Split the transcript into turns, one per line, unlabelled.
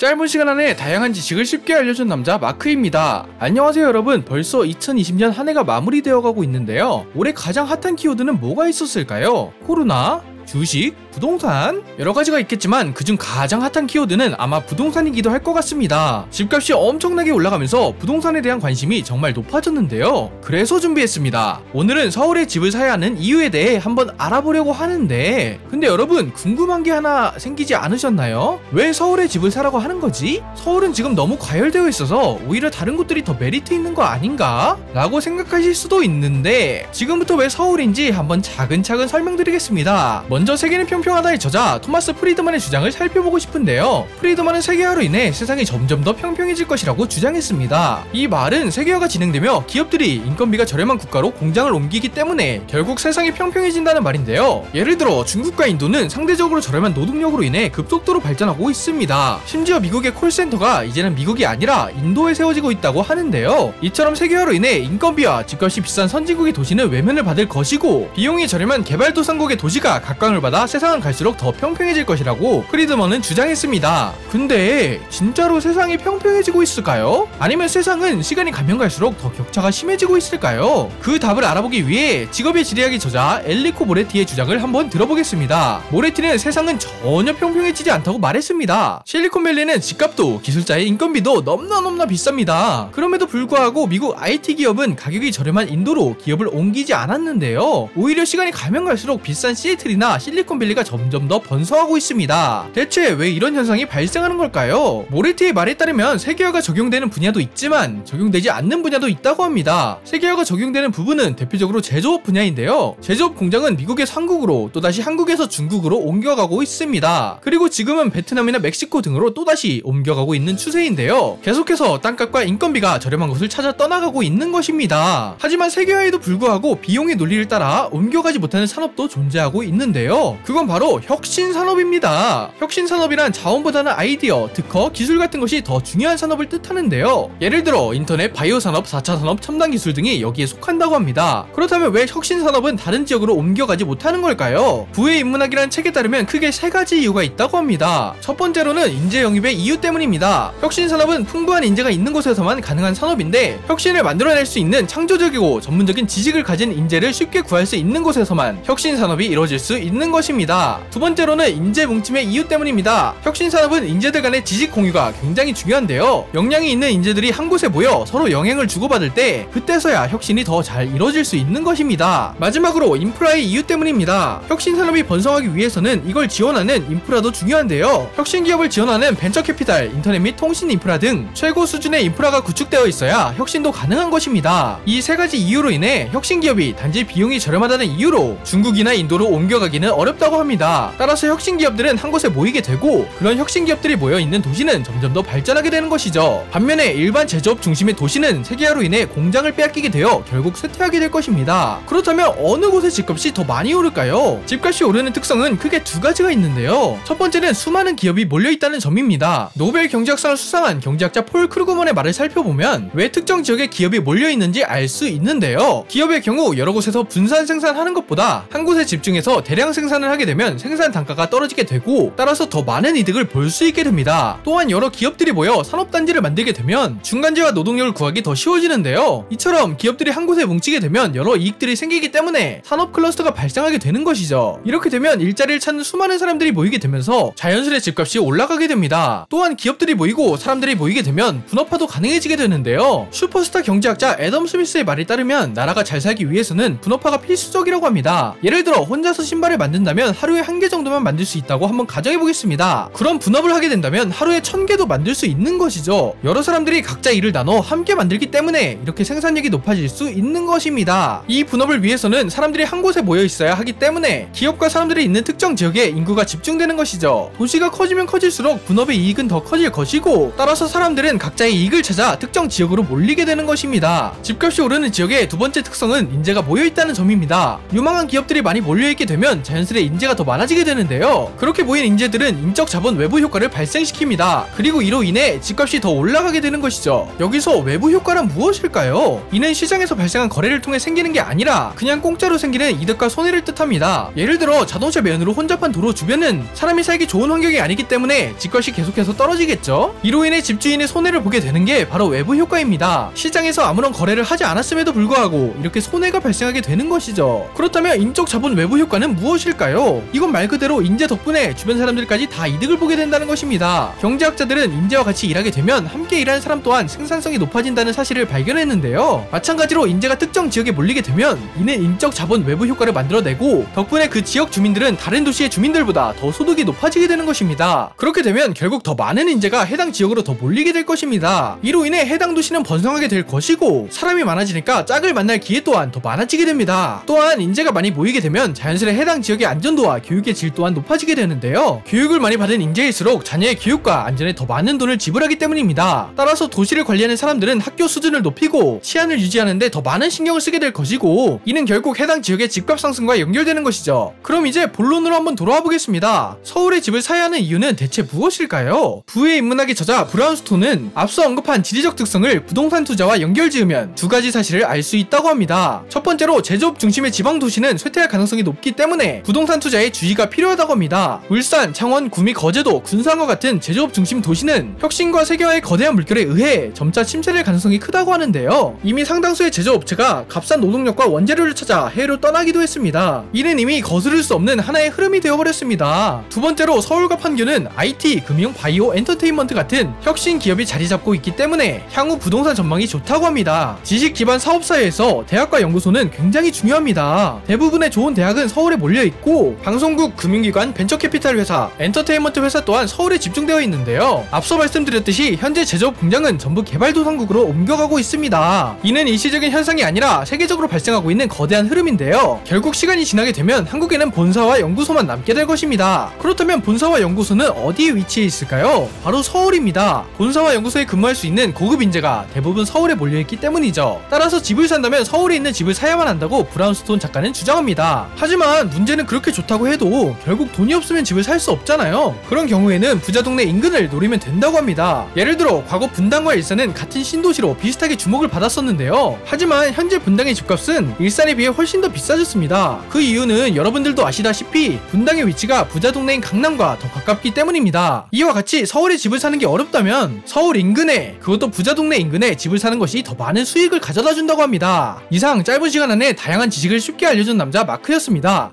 짧은 시간 안에 다양한 지식을 쉽게 알려준 남자 마크입니다. 안녕하세요 여러분. 벌써 2020년 한 해가 마무리되어 가고 있는데요. 올해 가장 핫한 키워드는 뭐가 있었을까요? 코로나? 주식? 부동산? 여러가지가 있겠지만 그중 가장 핫한 키워드는 아마 부동산이기도 할 것 같습니다. 집값이 엄청나게 올라가면서 부동산에 대한 관심이 정말 높아졌는데요. 그래서 준비했습니다. 오늘은 서울에 집을 사야 하는 이유에 대해 한번 알아보려고 하는데, 근데 여러분 궁금한 게 하나 생기지 않으셨나요? 왜 서울에 집을 사라고 하는 거지? 서울은 지금 너무 과열되어 있어서 오히려 다른 곳들이 더 메리트 있는 거 아닌가? 라고 생각하실 수도 있는데, 지금부터 왜 서울인지 한번 차근차근 설명드리겠습니다. 먼저 세계는 평평하다의 저자 토마스 프리드만의 주장을 살펴보고 싶은데요. 프리드만은 세계화로 인해 세상이 점점 더 평평해질 것이라고 주장했습니다. 이 말은 세계화가 진행되며 기업들이 인건비가 저렴한 국가로 공장을 옮기기 때문에 결국 세상이 평평해진다는 말인데요. 예를 들어 중국과 인도는 상대적으로 저렴한 노동력으로 인해 급속도로 발전하고 있습니다. 심지어 미국의 콜센터가 이제는 미국이 아니라 인도에 세워지고 있다고 하는데요. 이처럼 세계화로 인해 인건비와 집값이 비싼 선진국의 도시는 외면을 받을 것이고, 비용이 저렴한 개발도상국의 도시가 각광을 받아 세상은 갈수록 더 평평해질 것이라고 프리드먼은 주장했습니다. 근데 진짜로 세상이 평평해지고 있을까요? 아니면 세상은 시간이 가면 갈수록 더 격차가 심해지고 있을까요? 그 답을 알아보기 위해 직업의 지리학의 저자 엘리코 모레티의 주장을 한번 들어보겠습니다. 모레티는 세상은 전혀 평평해지지 않다고 말했습니다. 실리콘밸리는 집값도 기술자의 인건비도 너무나 비쌉니다. 그럼에도 불구하고 미국 IT 기업은 가격이 저렴한 인도로 기업을 옮기지 않았는데요. 오히려 시간이 가면 갈수록 비싼 시애틀이나 실리콘밸리가 점점 더 번성하고 있습니다. 대체 왜 이런 현상이 발생하는 걸까요? 모레티의 말에 따르면 세계화가 적용되는 분야도 있지만 적용되지 않는 분야도 있다고 합니다. 세계화가 적용되는 부분은 대표적으로 제조업 분야인데요. 제조업 공장은 미국에서 한국으로, 또다시 한국에서 중국으로 옮겨가고 있습니다. 그리고 지금은 베트남이나 멕시코 등으로 또다시 옮겨가고 있는 추세인데요. 계속해서 땅값과 인건비가 저렴한 곳을 찾아 떠나가고 있는 것입니다. 하지만 세계화에도 불구하고 비용의 논리를 따라 옮겨가지 못하는 산업도 존재하고 있는데요. 그건 바로 혁신산업입니다. 혁신산업이란 자원보다는 아이디어, 특허, 기술 같은 것이 더 중요한 산업을 뜻하는데요. 예를 들어 인터넷, 바이오 산업, 4차 산업, 첨단 기술 등이 여기에 속한다고 합니다. 그렇다면 왜 혁신산업은 다른 지역으로 옮겨가지 못하는 걸까요? 부의 인문학이라는 책에 따르면 크게 세 가지 이유가 있다고 합니다. 첫 번째로는 인재 영입의 이유 때문입니다. 혁신산업은 풍부한 인재가 있는 곳에서만 가능한 산업인데, 혁신을 만들어낼 수 있는 창조적이고 전문적인 지식을 가진 인재를 쉽게 구할 수 있는 곳에서만 혁신산업이 이루어질 수 있는 것입니다. 두 번째로는 인재 뭉침의 이유 때문입니다. 혁신산업은 인재들 간의 지식 공유가 굉장히 중요한데요. 역량이 있는 인재들이 한 곳에 모여 서로 영향을 주고받을 때, 그때서야 혁신이 더 잘 이루어질 수 있는 것입니다. 마지막으로 인프라의 이유 때문입니다. 혁신산업이 번성하기 위해서는 이걸 지원하는 인프라도 중요한데요. 혁신기업을 지원하는 벤처캐피탈, 인터넷 및 통신 인프라 등 최고 수준의 인프라가 구축되어 있어야 혁신도 가능한 것입니다. 이 세 가지 이유로 인해 혁신기업이 단지 비용이 저렴하다는 이유로 중국이나 인도로 옮겨가기는 어렵다고 합니다. 따라서 혁신기업들은 한 곳에 모이게 되고, 그런 혁신기업들이 모여있는 도시는 점점 더 발전하게 되는 것이죠. 반면에 일반 제조업 중심의 도시는 세계화로 인해 공장을 빼앗기게 되어 결국 쇠퇴하게 될 것입니다. 그렇다면 어느 곳의 집값이 더 많이 오를까요? 집값이 오르는 특성은 크게 두 가지가 있는데요. 첫 번째는 수많은 기업이 몰려있다는 점입니다. 노벨 경제학상을 수상한 경제학자 폴 크루그먼의 말을 살펴보면 왜 특정 지역에 기업이 몰려있는지 알 수 있는데요. 기업의 경우 여러 곳에서 분산 생산하는 것보다 한 곳에 집중해서 대량 생산을 하게 되면 생산 단가가 떨어지게 되고, 따라서 더 많은 이득을 볼 수 있게 됩니다. 또한 여러 기업들이 모여 산업단지를 만들게 되면 중간재와 노동력을 구하기 더 쉬워지는데요. 이처럼 기업들이 한 곳에 뭉치게 되면 여러 이익들이 생기기 때문에 산업 클러스터가 발생하게 되는 것이죠. 이렇게 되면 일자리를 찾는 수많은 사람들이 모이게 되면서 자연스레 집값이 올라가게 됩니다. 또한 기업들이 모이고 사람들이 모이게 되면 분업화도 가능해지게 되는데요. 슈퍼스타 경제학자 애덤 스미스의 말에 따르면 나라가 잘 살기 위해서는 분업화가 필수적이라고 합니다. 예를 들어 혼자서 신발을 만든다면 하루에 1개 정도만 만들 수 있다고 한번 가정해보겠습니다. 그럼 분업을 하게 된다면 하루에 1000개도 만들 수 있는 것이죠. 여러 사람들이 각자 일을 나눠 함께 만들기 때문에 이렇게 생산력이 높아질 수 있는 것입니다. 이 분업을 위해서는 사람들이 한 곳에 모여 있어야 하기 때문에 기업과 사람들이 있는 특정 지역에 인구가 집중되는 것이죠. 도시가 커지면 커질수록 분업의 이익은 더 커질 것이고, 따라서 사람들은 각자의 이익을 찾아 특정 지역으로 몰리게 되는 것입니다. 집값이 오르는 지역의 두 번째 특성은 인재가 모여있다는 점입니다. 유망한 기업들이 많이 몰려있게 되면 되면 자연스레 인재가 더 많아지게 되는데요. 그렇게 모인 인재들은 인적 자본 외부 효과를 발생시킵니다. 그리고 이로 인해 집값이 더 올라가게 되는 것이죠. 여기서 외부 효과란 무엇일까요? 이는 시장에서 발생한 거래를 통해 생기는 게 아니라 그냥 공짜로 생기는 이득과 손해를 뜻합니다. 예를 들어 자동차 매연으로 혼잡한 도로 주변은 사람이 살기 좋은 환경이 아니기 때문에 집값이 계속해서 떨어지겠죠. 이로 인해 집주인의 손해를 보게 되는 게 바로 외부 효과입니다. 시장에서 아무런 거래를 하지 않았음에도 불구하고 이렇게 손해가 발생하게 되는 것이죠. 그렇다면 인적 자본 외부 효과는 무엇일까요? 이건 말 그대로 인재 덕분에 주변 사람들까지 다 이득을 보게 된다는 것입니다. 경제학자들은 인재와 같이 일하게 되면 함께 일하는 사람 또한 생산성이 높아진다는 사실을 발견했는데요. 마찬가지로 인재가 특정 지역에 몰리게 되면 이는 인적 자본 외부 효과를 만들어내고 덕분에 그 지역 주민들은 다른 도시의 주민들보다 더 소득이 높아지게 되는 것입니다. 그렇게 되면 결국 더 많은 인재가 해당 지역으로 더 몰리게 될 것입니다. 이로 인해 해당 도시는 번성하게 될 것이고 사람이 많아지니까 짝을 만날 기회 또한 더 많아지게 됩니다. 또한 인재가 많이 모이게 되면 자연스레 해당 지역의 안전도와 교육의 질 또한 높아지게 되는데요. 교육을 많이 받은 인재일수록 자녀의 교육과 안전에 더 많은 돈을 지불하기 때문입니다. 따라서 도시를 관리하는 사람들은 학교 수준을 높이고 치안을 유지하는 데 더 많은 신경을 쓰게 될 것이고 이는 결국 해당 지역의 집값 상승과 연결되는 것이죠. 그럼 이제 본론으로 한번 돌아와 보겠습니다. 서울에 집을 사야 하는 이유는 대체 무엇일까요? 부의 인문학의 저자 브라운스톤은 앞서 언급한 지리적 특성을 부동산 투자와 연결지으면 두 가지 사실을 알 수 있다고 합니다. 첫 번째로 제조업 중심의 지방 도시는 쇠퇴할 가능성이 높기 때문에 부동산 투자에 주의가 필요하다고 합니다. 울산, 창원, 구미, 거제도, 군산과 같은 제조업 중심 도시는 혁신과 세계화의 거대한 물결에 의해 점차 침체될 가능성이 크다고 하는데요. 이미 상당수의 제조업체가 값싼 노동력과 원재료를 찾아 해외로 떠나기도 했습니다. 이는 이미 거스를 수 없는 하나의 흐름이 되어버렸습니다. 두 번째로 서울과 판교는 IT, 금융, 바이오, 엔터테인먼트 같은 혁신 기업이 자리 잡고 있기 때문에 향후 부동산 전망이 좋다고 합니다. 지식 기반 사업사회에서 대학과 연구소는 굉장히 중요합니다. 대부분의 좋은 대학은 서울에 몰려있고 방송국, 금융기관, 벤처캐피탈 회사, 엔터테인먼트 회사 또한 서울에 집중되어 있는데요. 앞서 말씀드렸듯이 현재 제조업 공장은 전부 개발도상국으로 옮겨가고 있습니다. 이는 일시적인 현상이 아니라 세계적으로 발생하고 있는 거대한 흐름인데요. 결국 시간이 지나게 되면 한국에는 본사와 연구소만 남게 될 것입니다. 그렇다면 본사와 연구소는 어디에 위치해 있을까요? 바로 서울입니다. 본사와 연구소에 근무할 수 있는 고급 인재가 대부분 서울에 몰려있기 때문이죠. 따라서 집을 산다면 서울에 있는 집을 사야만 한다고 브라운스톤 작가는 주장합니다. 하지만 문제는 그렇게 좋다고 해도 결국 돈이 없으면 집을 살 수 없잖아요. 그런 경우에는 부자 동네 인근을 노리면 된다고 합니다. 예를 들어 과거 분당과 일산은 같은 신도시로 비슷하게 주목을 받았었는데요. 하지만 현재 분당의 집값은 일산에 비해 훨씬 더 비싸졌습니다. 그 이유는 여러분들도 아시다시피 분당의 위치가 부자 동네인 강남과 더 가깝기 때문입니다. 이와 같이 서울에 집을 사는 게 어렵다면 서울 인근에, 그것도 부자 동네 인근에 집을 사는 것이 더 많은 수익을 가져다 준다고 합니다. 이상 짧은 시간 안에 다양한 지식을 쉽게 알려준 남자 마크였습니다.